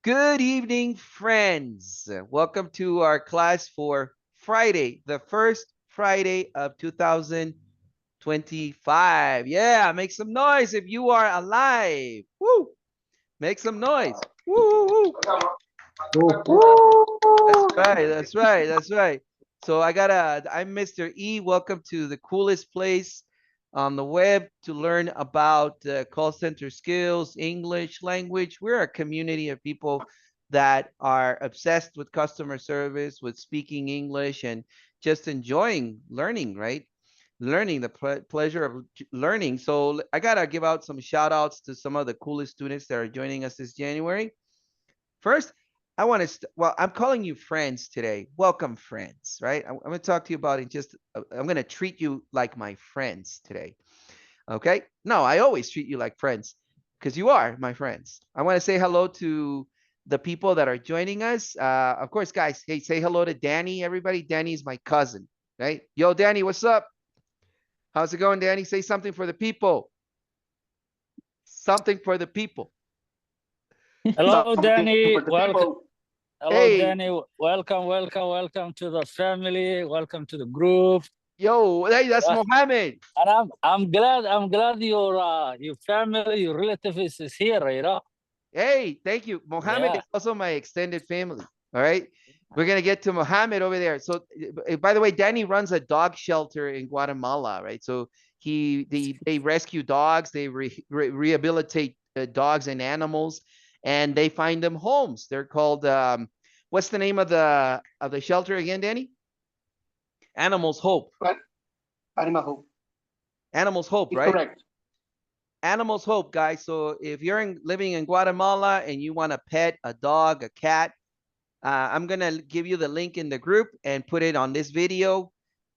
Good evening, friends. Welcome to our class for Friday, the first Friday of 2025. Yeah, make some noise if you are alive. Woo! Make some noise. Woo, woo, woo. That's right, that's right, that's right. So I'm Mr. E. Welcome to the coolest place on the web to learn about call center skills, English language. We're a community of people that are obsessed with customer service, with speaking English, and just enjoying learning, right? Learning, the pleasure of learning. So I gotta give out some shout outs to some of the coolest students that are joining us this January. First, I want to, well, I'm calling you friends today. Welcome, friends, right? I'm going to talk to you about it just, I'm going to treat you like my friends today. Okay? No, I always treat you like friends because you are my friends. I want to say hello to the people that are joining us. Of course, guys, hey, say hello to Danny, everybody. Danny is my cousin, right? Yo, Danny, what's up? How's it going, Danny? Say something for the people. Something for the people. Hello, Danny. Welcome. Hello, Hey. Danny. Welcome to the family. Welcome to the group. Yo, hey, that's Mohammed. And I'm glad your family, your relative is here, you know. Hey, thank you. Mohammed is also my extended family. All right. We're going to get to Mohammed over there. So, by the way, Danny runs a dog shelter in Guatemala, right? So they rescue dogs, they rehabilitate dogs and animals, and they find them homes. They're called, what's the name of the shelter again, Danny? Animals Hope. What? Animal Hope. Animals Hope, It's right? correct. Animals Hope, guys. So if you're living in Guatemala and you want a pet, a dog, a cat, I'm going to give you the link in the group and put it on this video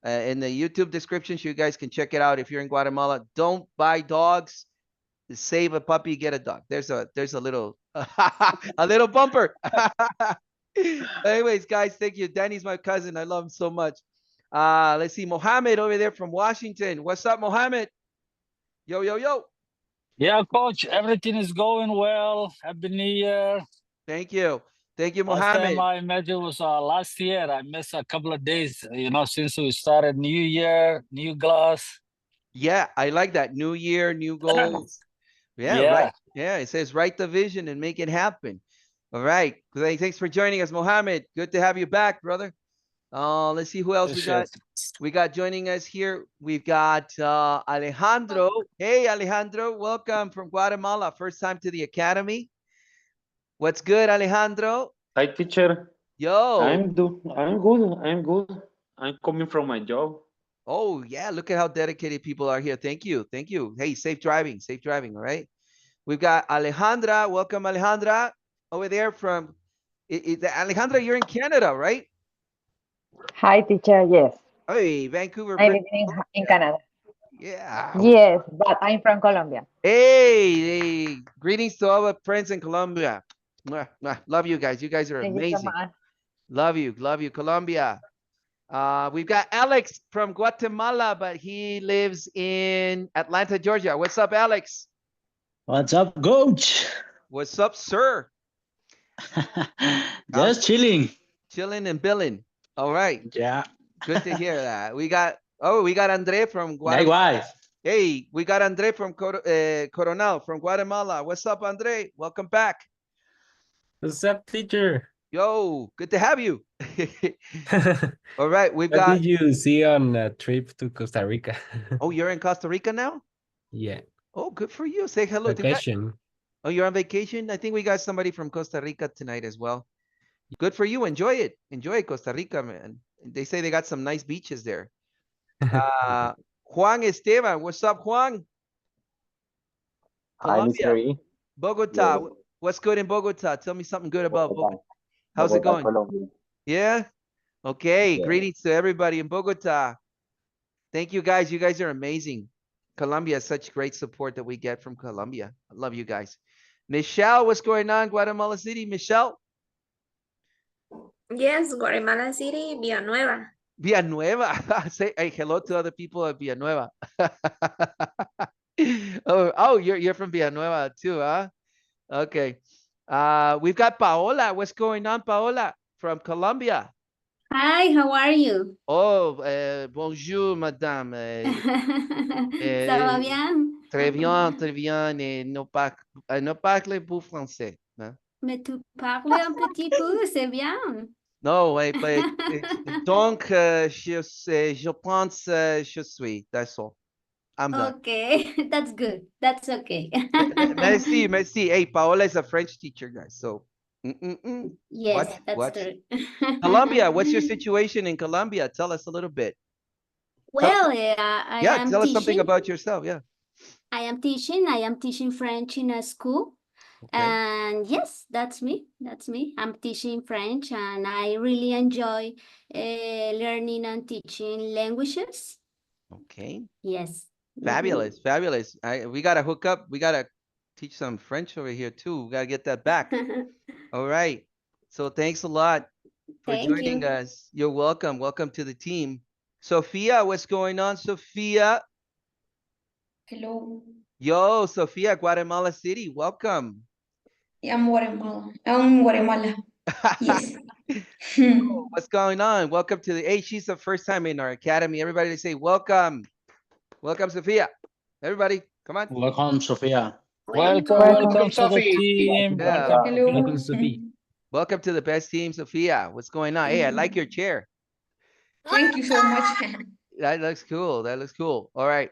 in the YouTube description so you guys can check it out if you're in Guatemala. Don't buy dogs. Save a puppy, get a dog. There's a little a little bumper. Anyways, guys, thank you. Danny's my cousin. I love him so much. Let's see. Mohammed over there from Washington. What's up, Mohammed? Yo, yo, yo. Yeah, coach, everything is going well. Happy New Year. Thank you. Thank you, Last Mohammed. time I met you was last year. I missed a couple of days, you know, since we started New Year, new glass. Yeah, I like that. New year, new goals. Yeah, right. Yeah, it says write the vision and make it happen. All right. Thanks for joining us, Mohammed. Good to have you back, brother. Let's see who else we got. We got joining us here. We've got Alejandro. Hey, Alejandro, welcome from Guatemala. First time to the academy. What's good, Alejandro? Hi, teacher. Yo. I'm good. I'm coming from my job. Oh, yeah. Look at how dedicated people are here. Thank you. Thank you. Hey, safe driving. Safe driving. All right. We've got Alejandra. Welcome, Alejandra. Over there from Alejandra, you're in Canada, right? Hi, teacher. Yes. Hey, Vancouver. I'm living in Canada. Yeah. Yes, but I'm from Colombia. Hey, greetings to all the friends in Colombia. Mwah, mwah. Love you guys. You guys are Thank you amazing. so much. Love you, Colombia. We've got Alex from Guatemala, but he lives in Atlanta, Georgia. What's up, Alex? What's up, coach? What's up, sir? Just chilling. Chilling and billing. All right. Yeah. Good to hear that. We got Andre from Guatemala. Likewise. Hey, we got Andre from Coronel from Guatemala. What's up, Andre? Welcome back. What's up, teacher? Yo, good to have you. All right, we've What got. did you see on a trip to Costa Rica? Oh, you're in Costa Rica now? Yeah. Oh, good for you. Say hello. Vacation. Oh, you're on vacation? I think we got somebody from Costa Rica tonight as well. Good for you. Enjoy it. Enjoy Costa Rica, man. They say they got some nice beaches there. Juan Esteban. What's up, Juan? Hi, Mr. E. Bogota. Yeah. What's good in Bogota? Tell me something good about Bogota. How's it going? Colombia. Yeah? Okay. Yeah. Greetings to everybody in Bogota. Thank you, guys. You guys are amazing. Colombia has such great support that we get from Colombia. I love you guys. Michelle, what's going on, Guatemala City? Michelle? Yes, Guatemala City, Villanueva. Villanueva. Say hey, hello to other people at Villanueva. Oh, you're from Villanueva too, huh? Okay. We've got Paola. What's going on, Paola? From Colombia. Hi, how are you? Oh, bonjour, madame. Ça va bien? Très bien, très bien. Et ne parle pas français. Hein? Mais tu parles un petit peu, c'est bien. No, donc, je pense, je suis. That's all. I'm done. Okay, that's good. That's okay. Merci, merci. Hey, Paola is a French teacher, guys. So, Yes, that's Watch. true. Colombia, what's your situation in Colombia? Tell us a little bit. Well, I Yeah, am tell us something teaching. about yourself. Yeah. I am teaching French in a school. Okay. And yes, that's me. That's me. I'm teaching French and I really enjoy learning and teaching languages. Okay. Yes. Fabulous, fabulous. We gotta hook up. We gotta teach some French over here too. We gotta get that back. All right. So thanks a lot for Thank joining you. us. You're welcome. Welcome to the team. Sophia, what's going on, Sophia? Hello, Yo, Sophia, Guatemala City. Welcome. I'm Guatemala. I'm Guatemala. Yes. What's going on? Welcome to the, hey, she's the first time in our academy. Everybody say welcome. Welcome, Sophia. Everybody, come on. Welcome, Sophia. Welcome, Welcome, welcome to the Sophie. team. Yeah. Welcome. Hello. Welcome, Sophie. Welcome to the best team, Sophia. What's going on? Hey, I like your chair. Thank you so much. That looks cool. That looks cool. All right.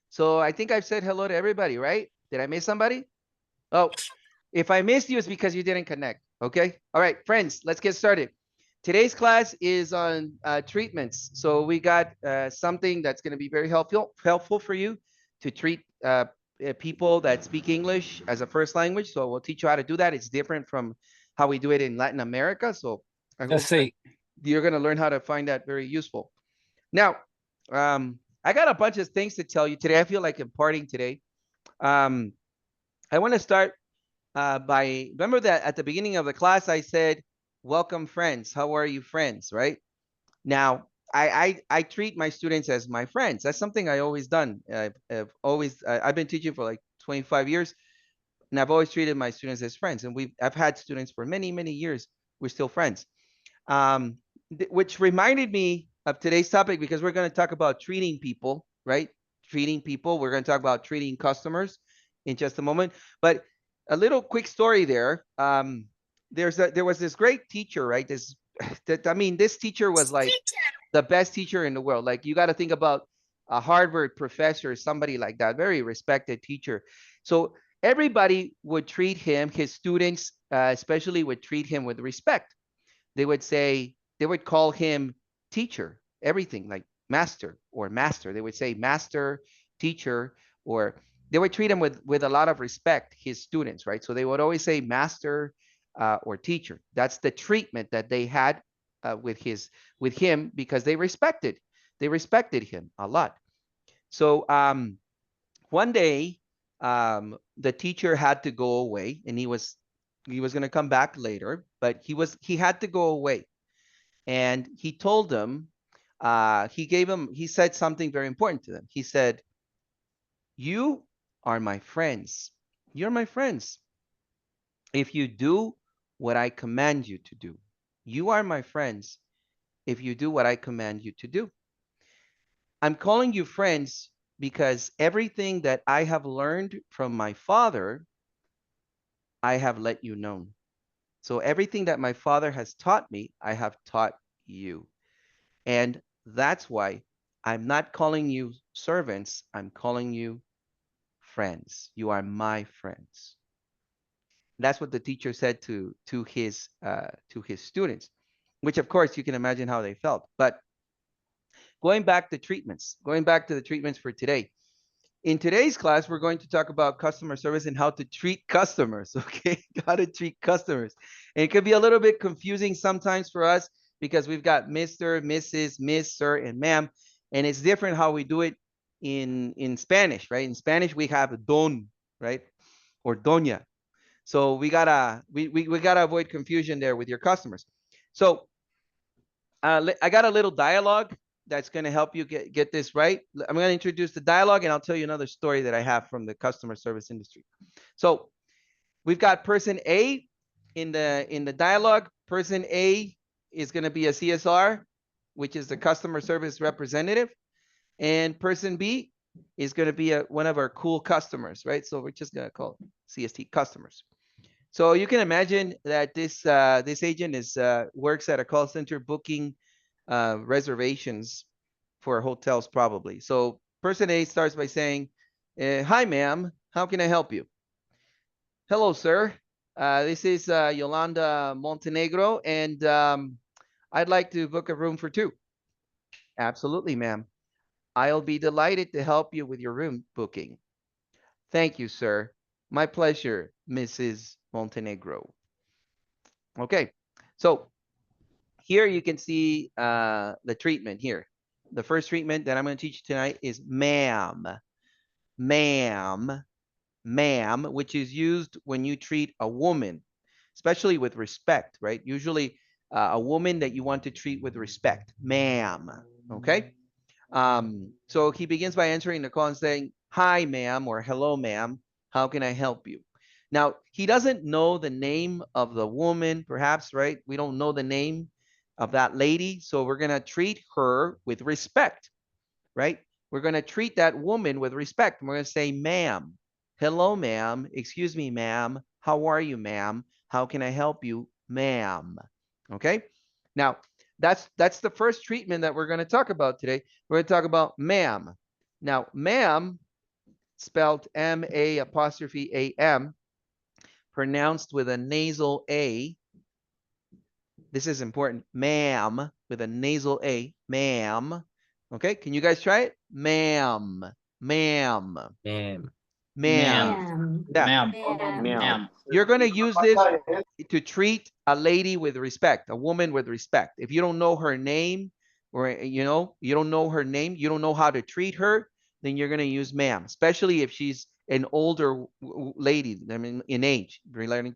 So I think I've said hello to everybody, right? Did I miss somebody? Oh, if I missed you, it's because you didn't connect. Okay. All right, friends, let's get started. Today's class is on treatments. So we got something that's going to be very helpful for you to treat people that speak English as a first language. So we'll teach you how to do that. It's different from how we do it in Latin America. So I hope Let's see. you're going to learn how to find that very useful. Now, I got a bunch of things to tell you today. I feel like imparting today. I want to start by, remember that at the beginning of the class, I said, welcome friends. How are you friends, right? Now, I treat my students as my friends. That's something I always done. I've been teaching for like 25 years and I've always treated my students as friends. And I've had students for many, many years. We're still friends. Which reminded me of today's topic because we're going to talk about treating people, right? Treating people. We're going to talk about treating customers in just a moment. But a little quick story there. There was this great teacher, right? This teacher was like the best teacher in the world. Like you got to think about a Harvard professor, somebody like that, very respected teacher. So everybody would treat him, his students especially would treat him with respect. They would call him teacher, everything like master or master. They would say master, teacher, or they would treat him with a lot of respect, his students, right? So they would always say master or teacher. That's the treatment that they had with him because they respected him a lot. So one day the teacher had to go away and he was going to come back later, but he had to go away. And he told them, he said something very important to them. He said, you are my friends. You're my friends. If you do what I command you to do, you are my friends. If you do what I command you to do. I'm calling you friends because everything that I have learned from my father, I have let you know. So everything that my father has taught me, I have taught you. And that's why I'm not calling you servants. I'm calling you friends. You are my friends. That's what the teacher said to his students, which of course you can imagine how they felt. But going back to the treatments for today. In today's class, we're going to talk about customer service and how to treat customers, okay? How to treat customers. And it could be a little bit confusing sometimes for us because we've got Mr., Mrs., Miss, Sir, and Ma'am. And it's different how we do it in Spanish, right? In Spanish, we have don, right? Or doña. So we gotta avoid confusion there with your customers. So I got a little dialogue that's going to help you get this right. I'm going to introduce the dialogue and I'll tell you another story that I have from the customer service industry. So we've got person A in the dialogue, person A is going to be a CSR, which is the customer service representative, and person B is going to be one of our cool customers, right? So we're just going to call it CST customers. So you can imagine that this agent works at a call center booking reservations for hotels probably. So person A starts by saying, hi, ma'am, how can I help you? Hello, sir. This is Yolanda Montenegro, and I'd like to book a room for 2. Absolutely, ma'am. I'll be delighted to help you with your room booking. Thank you, sir. My pleasure, Mrs. Montenegro. Okay, so here you can see the treatment here. The first treatment that I'm going to teach tonight is ma'am. Ma'am. Ma'am, which is used when you treat a woman, especially with respect, right? Usually a woman that you want to treat with respect. Ma'am. Okay? So he begins by answering the call and saying, hi, ma'am, or hello, ma'am. How can I help you? Now, he doesn't know the name of the woman, perhaps, right? We don't know the name of that lady. So we're going to treat her with respect, right? We're going to treat that woman with respect. We're going to say, ma'am, hello, ma'am. Excuse me, ma'am. How are you, ma'am? How can I help you, ma'am? Okay. Now, that's the first treatment that we're going to talk about today. We're going to talk about ma'am. Now, ma'am, spelled M-A''A''M, pronounced with a nasal A. This is important. Ma'am, with a nasal A. Ma'am. Okay, can you guys try it? Ma'am. Ma'am. Ma'am. Ma'am. Ma'am. Ma'am. You're going to use this to treat a lady with respect, a woman with respect. If you don't know her name, or you don't know her name, you don't know how to treat her, then you're going to use ma'am, especially if she's an older lady, I mean, in age, regarding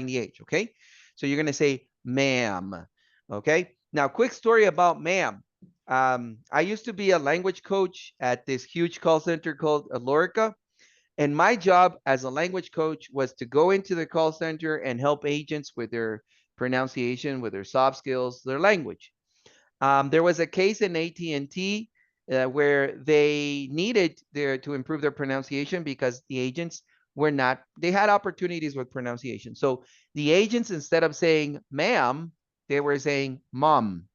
the age, okay? So you're going to say ma'am, okay? Now, quick story about ma'am. I used to be a language coach at this huge call center called Lorica. And my job as a language coach was to go into the call center and help agents with their pronunciation, with their soft skills, their language. There was a case in AT&T where they needed to improve their pronunciation because the agents they had opportunities with pronunciation. So the agents, instead of saying ma'am, they were saying mom.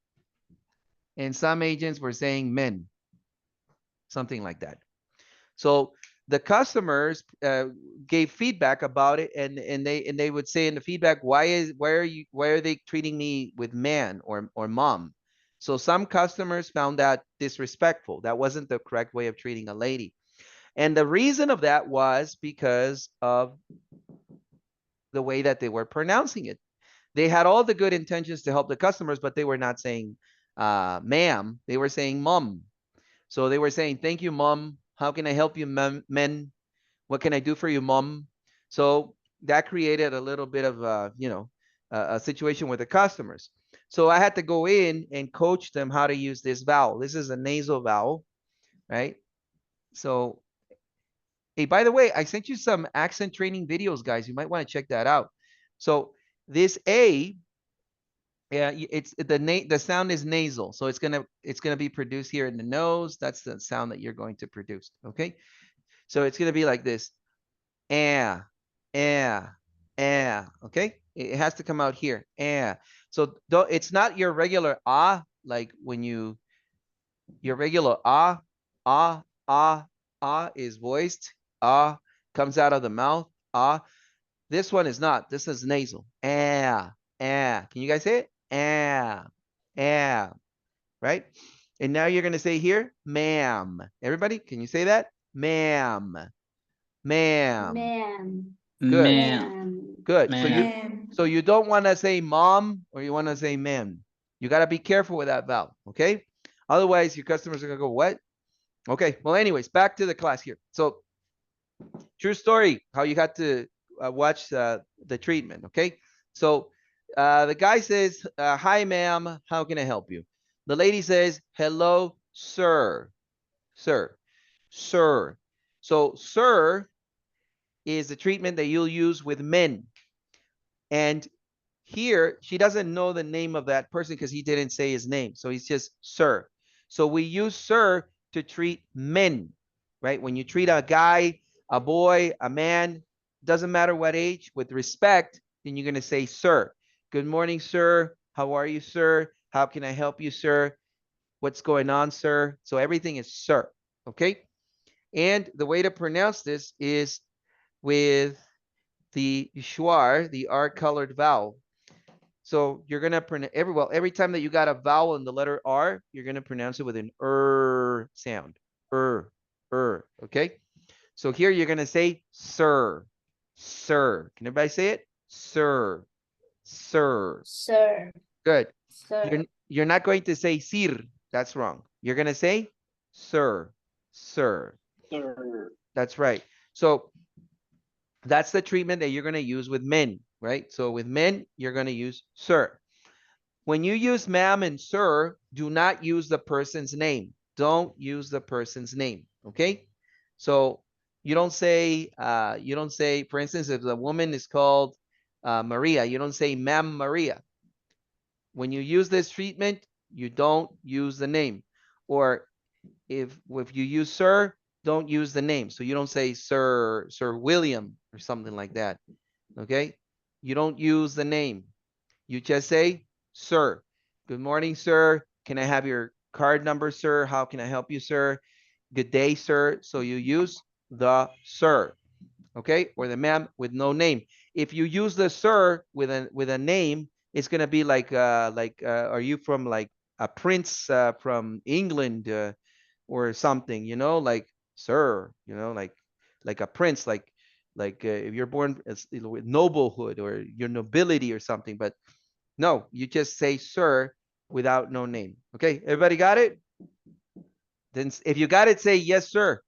And some agents were saying men, something like that. So the customers gave feedback about it, and they would say in the feedback, why are they treating me with man or mom? So some customers found that disrespectful. That wasn't the correct way of treating a lady. And the reason of that was because of the way that they were pronouncing it. They had all the good intentions to help the customers, but they were not saying ma'am, they were saying mom. So they were saying, thank you, mom. How can I help you, men? What can I do for you, mom? So that created a little bit of a situation with the customers. So I had to go in and coach them how to use this vowel. This is a nasal vowel, right? So, hey, by the way, I sent you some accent training videos, guys. You might want to check that out. So this A, it's the sound is nasal, so it's gonna be produced here in the nose. That's the sound that you're going to produce. Okay, so it's gonna be like this. Okay, it has to come out here. So it's not your regular like when your regular is voiced. Comes out of the mouth. This one is not. This is nasal. Can you guys say it? Right? And now you're going to say here, ma'am. Everybody, can you say that? Ma'am. Ma'am. Ma'am. Good. Ma'am. Good. Ma'am. So you don't want to say mom or you want to say ma'am. You got to be careful with that vowel, okay? Otherwise, your customers are going to go, what? Okay. Well, anyways, back to the class here. So true story, how you got to watch the treatment, okay? So the guy says, hi, ma'am, how can I help you? The lady says, hello, sir. Sir. Sir. So, sir is the treatment that you'll use with men. And here, she doesn't know the name of that person because he didn't say his name. So he's just sir. So we use sir to treat men, right? When you treat a guy, a boy, a man, doesn't matter what age, with respect, then you're going to say sir. Good morning, sir. How are you, sir? How can I help you, sir? What's going on, sir? So everything is sir, okay? And the way to pronounce this is with the schwa, the R colored vowel. So you're gonna pronounce every time that you got a vowel in the letter R, you're gonna pronounce it with an sound. Okay? So here you're gonna say sir, sir. Can everybody say it? Sir, sir. Sir. Good. Sir. You're not going to say sir. That's wrong. You're gonna say sir, sir. That's right. So that's the treatment that you're gonna use with men, right? So with men, you're gonna use sir. When you use ma'am and sir, do not use the person's name. Don't use the person's name, okay? So you don't say, for instance, if the woman is called Maria, you don't say Ma'am Maria. When you use this treatment, you don't use the name. Or if you use sir, don't use the name. So you don't say Sir William or something like that, okay? You don't use the name. You just say sir. Good morning, sir. Can I have your card number, sir? How can I help you, sir? Good day, sir. So you use the sir, okay? Or the ma'am with no name. If you use the sir with a name, it's gonna be like are you from like a prince from England or something, you know, like sir, you know, like a prince, like if you're born as, you know, with noblehood or your nobility or something. But no, you just say sir without no name. Okay, everybody got it? Then if you got it, say yes, sir.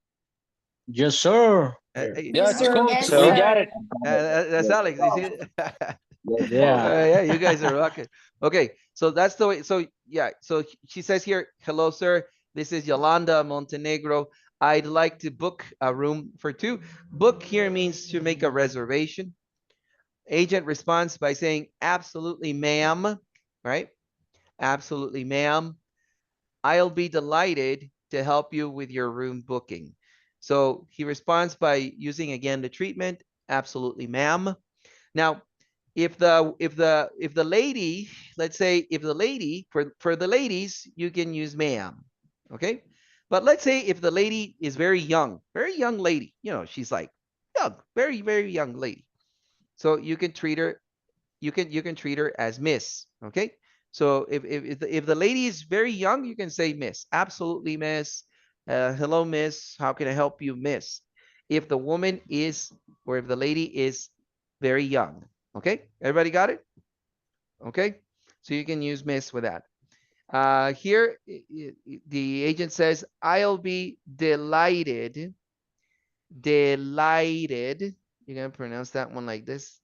Yes, sir. Yes, sir. coach. Yes, We sir. got it. That's Alex. You see it? Yeah. Yeah, you guys are rocking. Okay, so that's the way. So yeah, so she says here, hello, sir. This is Yolanda Montenegro. I'd like to book a room for two. Book here means to make a reservation. Agent responds by saying, absolutely, ma'am, right? Absolutely, ma'am. I'll be delighted to help you with your room booking. So he responds by using again the treatment, absolutely, ma'am. Now, if the lady, let's say if the lady, for the ladies, you can use ma'am, okay? But let's say if the lady is very young lady, you know, she's like young, very, very young lady. So you can treat her, you can treat her as miss, okay? So if the lady is very young, you can say miss, absolutely, miss. Hello, miss, how can I help you, miss? If the woman is, or if the lady is very young, okay? Everybody got it? Okay, so you can use miss with that. Here, the agent says, I'll be delighted. Delighted. You're going to pronounce that one like this.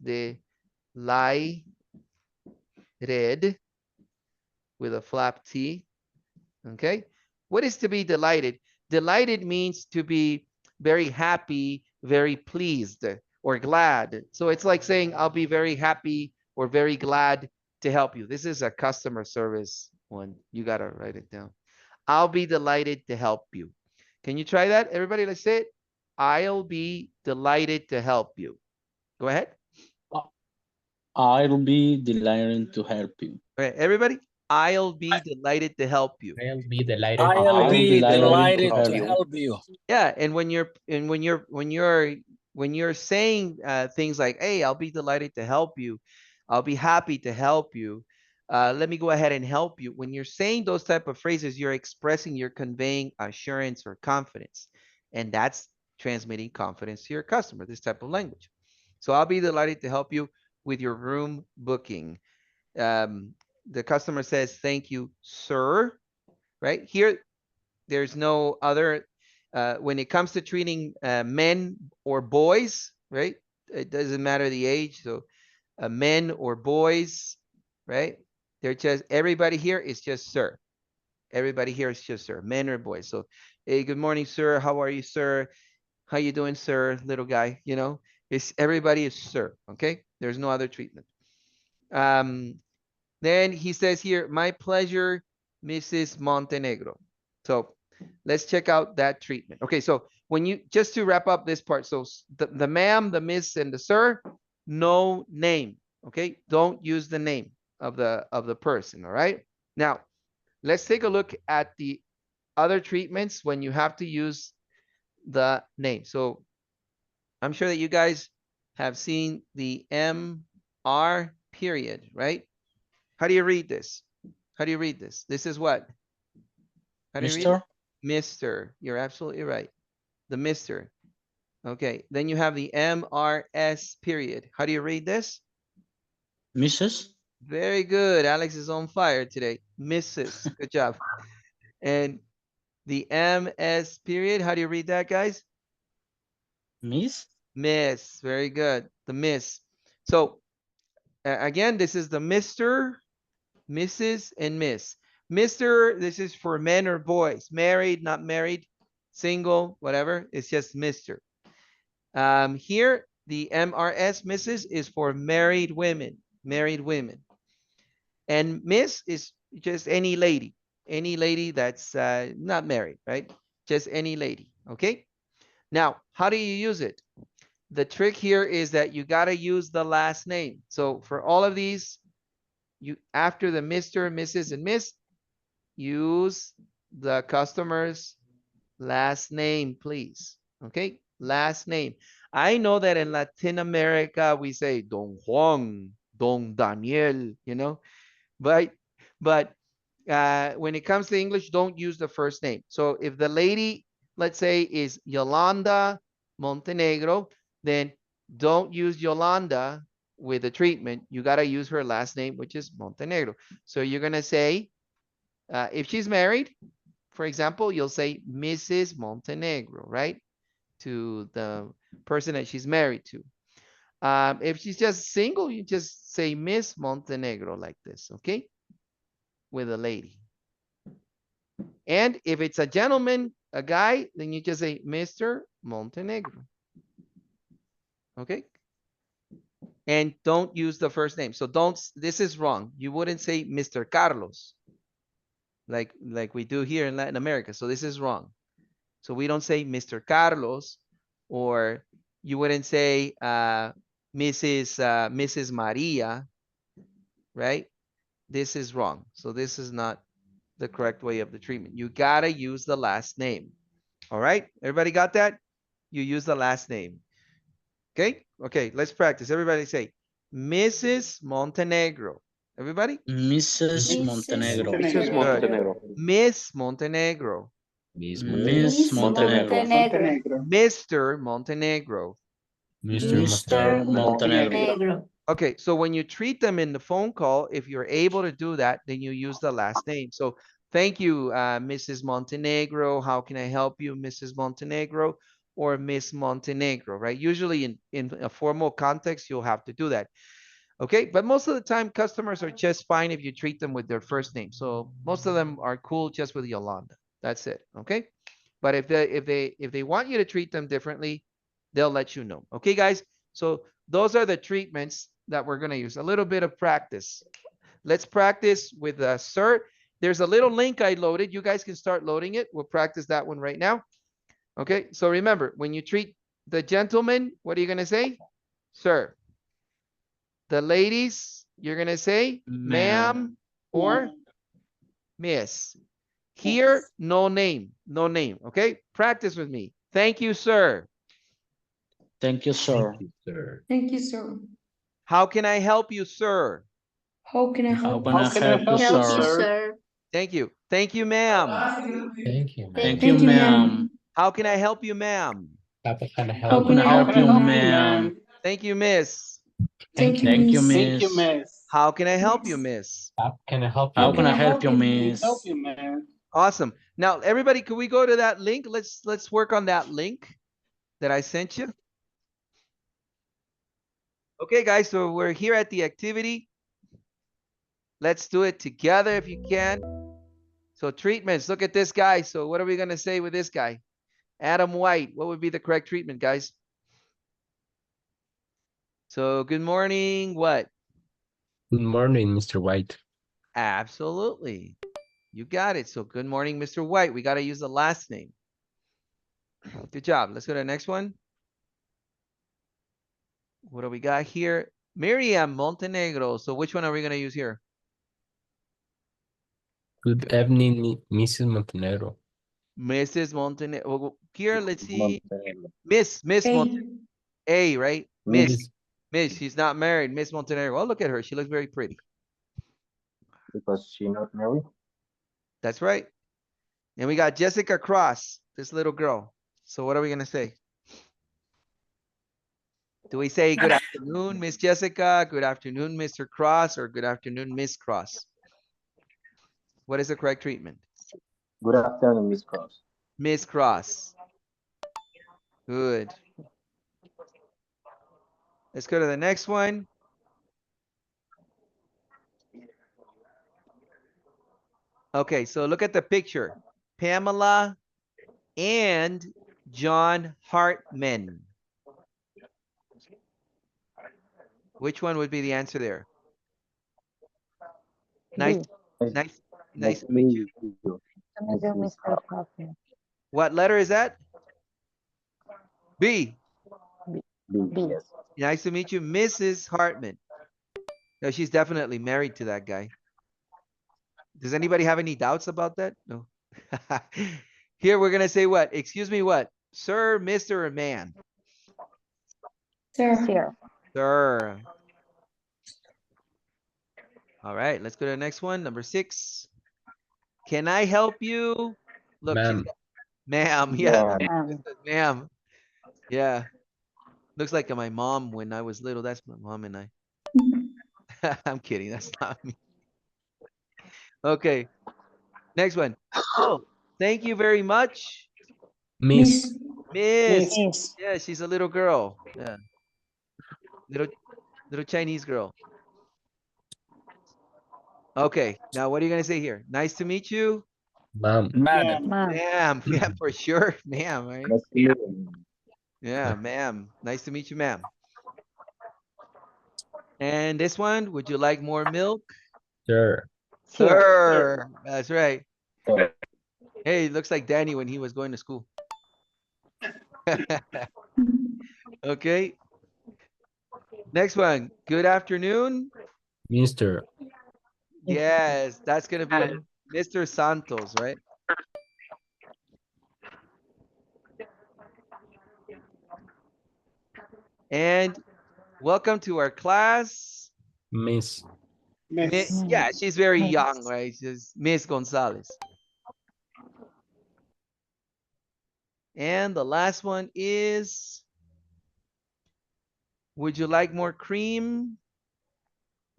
Delighted with a flap T. Okay. What is to be delighted? Delighted means to be very happy, very pleased, or glad. So it's like saying, I'll be very happy or very glad to help you. This is a customer service one. You got to write it down. I'll be delighted to help you. Can you try that? Everybody, let's say it. I'll be delighted to help you. Go ahead. I'll be delighted to help you. All right, everybody. I'll be delighted to help you. I'll be delighted. I'll be delighted help to you. help you. Yeah, and when you're saying things like, "Hey, I'll be delighted to help you. I'll be happy to help you. Let me go ahead and help you." When you're saying those type of phrases, you're expressing, you're conveying assurance or confidence, and that's transmitting confidence to your customer. This type of language. So I'll be delighted to help you with your room booking. The customer says, "Thank you, sir." Right here, there's no other. When it comes to treating men or boys, right? It doesn't matter the age. So men or boys, right? They're just, everybody here is just sir. Everybody here is just sir, men or boys. So, hey, good morning, sir. How are you, sir? How you doing, sir? Little guy, you know, everybody is sir, okay? There's no other treatment. Then he says here, my pleasure, Mrs. Montenegro. So let's check out that treatment. Okay, so when you, just to wrap up this part, so the ma'am, the miss, and the sir, no name. Okay, don't use the name of the person. All right. Now, let's take a look at the other treatments when you have to use the name. So I'm sure that you guys have seen the MR period, right? How do you read this? How do you read this? This is what? How do you read it? Mister. Mr. You're absolutely right. The Mr. Okay. Then you have the MRS period. How do you read this? Mrs. Very good. Alex is on fire today. Mrs. Good job. And the MS period. How do you read that, guys? Miss. Miss. Very good. The miss. So again, this is the Mr., Mrs., and Miss. Mr., this is for men or boys. Married, not married, single, whatever. It's just Mr. Here, the MRS, Mrs., is for married women. Married women. And Miss is just any lady. Any lady that's not married, right? Just any lady, okay? Now, how do you use it? The trick here is that you got to use the last name. So for all of these, you after the Mr., Mrs., and Miss, use the customer's last name, please. Okay, last name. I know that in Latin America, we say Don Juan, Don Daniel, you know, but when it comes to English, don't use the first name. So if the lady, let's say, is Yolanda Montenegro, then don't use Yolanda with the treatment. You got to use her last name, which is Montenegro. So you're going to say, if she's married, for example, you'll say Mrs. Montenegro, right? To the person that she's married to. If she's just single, you just say Miss Montenegro like this, okay? With a lady. And if it's a gentleman, a guy, then you just say Mr. Montenegro. Okay? And don't use the first name. So don't, this is wrong. You wouldn't say Mr. Carlos like we do here in Latin America. So this is wrong. So we don't say Mr. Carlos, or you wouldn't say Mrs. Maria, right? This is wrong. So this is not the correct way of the treatment. You gotta use the last name. All right, everybody got that? You use the last name. Okay, okay, let's practice. Everybody say Mrs. Montenegro. Everybody? Mrs. Montenegro. Mrs. Montenegro. Miss Montenegro. Miss Montenegro. Mr. Montenegro. Mr. Montenegro. Okay, so when you treat them in the phone call, if you're able to do that, then you use the last name. So thank you, Mrs. Montenegro. How can I help you, Mrs. Montenegro? Or Miss Montenegro, right? Usually in a formal context, you'll have to do that. Okay, but most of the time, customers are just fine if you treat them with their first name. So most of them are cool just with Yolanda. That's it, okay? But if they want you to treat them differently, they'll let you know. Okay, guys? So those are the treatments that we're gonna use. A little bit of practice. Let's practice with sir. There's a little link I loaded. You guys can start loading it. We'll practice that one right now. Okay, so remember, when you treat the gentleman, what are you gonna say? Sir. The ladies, you're gonna say ma'am or miss. Here, no name, no name. Okay, practice with me. Thank you, sir. Thank you, sir. Thank you, sir. How can I help you, sir? How can I How help? can I help you, sir? Thank you. Thank you, ma'am. Thank you. Thank you, ma'am. How can I help you, ma'am? How can I How help can you? I help you, ma'am? Thank you, miss. Thank you, Thank you, miss. miss. How can I help you, miss? How can I help you? How can I help you, miss? Awesome. Now, everybody, can we go to that link? Let's work on that link that I sent you. Okay, guys, so we're here at the activity. Let's do it together if you can. So treatments, look at this guy. So what are we gonna say with this guy? Adam White, what would be the correct treatment, guys? So good morning, what? Good morning, Mr. White. Absolutely. You got it. So good morning, Mr. White. We got to use the last name. Good job. Let's go to the next one. What do we got here? Miriam Montenegro. So which one are we going to use here? Good evening, Mrs. Montenegro. Mrs. Montenegro. Well, here, let's see. Miss Hey, Montenegro. A, right? Miss. Miss. She's not married. Miss Montenegro. Oh, look at her. She looks very pretty. Because she not married. That's right. And we got Jessica Cross, this little girl. So what are we going to say? Do we say good afternoon, Miss Jessica? Good afternoon, Mr. Cross, or good afternoon, Miss Cross? What is the correct treatment? Good afternoon, Miss Cross. Miss Cross. Good. Let's go to the next one. Okay, so look at the picture. Pamela and John Hartman. Which one would be the answer there? Nice to meet you. Mr. Coffee. What letter is that? B. Yes. Nice to meet you, Mrs. Hartman. No, she's definitely married to that guy. Does anybody have any doubts about that? No. Here we're gonna say what? Excuse me, what? Sir, Mr. or man? sir. Here. Sir. All right, let's go to the next one. Number 6. Can I help you? Look, Ma'am. Ma'am, yeah. Ma'am. Ma'am. Yeah. Looks like my mom when I was little. That's my mom and I. I'm kidding. That's not me. Okay. Next one. Oh, thank you very much. Miss. Miss. Miss. Yeah, she's a little girl. Yeah. Little Chinese girl. Okay. Now what are you gonna say here? Nice to meet you. Ma'am. Madam. Ma'am. Ma'am. Yeah, for sure. Ma'am, right? Nice to meet you. Yeah, ma'am. Nice to meet you, ma'am. And this one, would you like more milk? Sir. Sir. That's right. Sir. Hey, looks like Danny when he was going to school. Okay. Next one. Good afternoon. Mr. Yes, that's gonna be Mr. Santos, right? And welcome to our class. Miss. Miss, yeah, she's very young, right? She's Miss Gonzalez. And the last one is, would you like more cream?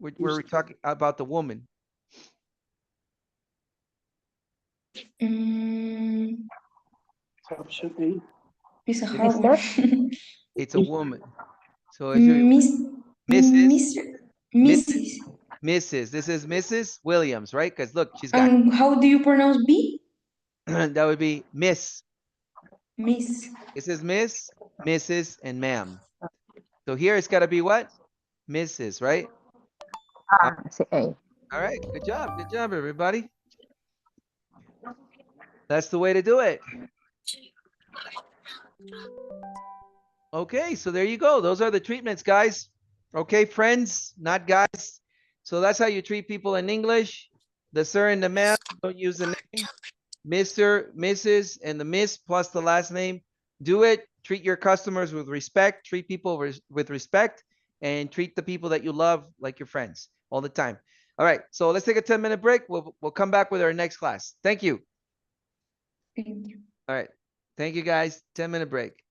We're talking about the woman. Option A. It's a hard one. It's a woman. So if you're Mrs. Mrs. This is Mrs. Williams, right? Because look, she's got How do you pronounce B? that would be Miss. Miss. This is Miss, Mrs. and ma'am. So here it's got to be what? Mrs. Right? A. All right. Good job. Good job, everybody. That's the way to do it. Okay, so there you go. Those are the treatments, guys. Okay, friends, not guys. So that's how you treat people in English. The sir and the ma'am, don't use the name. Mr., Mrs., and the miss plus the last name. Do it. Treat your customers with respect. Treat people with respect. And treat the people that you love like your friends all the time. All right, so let's take a 10-minute break. We'll come back with our next class. Thank you. Thank you. All right. Thank you, guys. 10-minute break.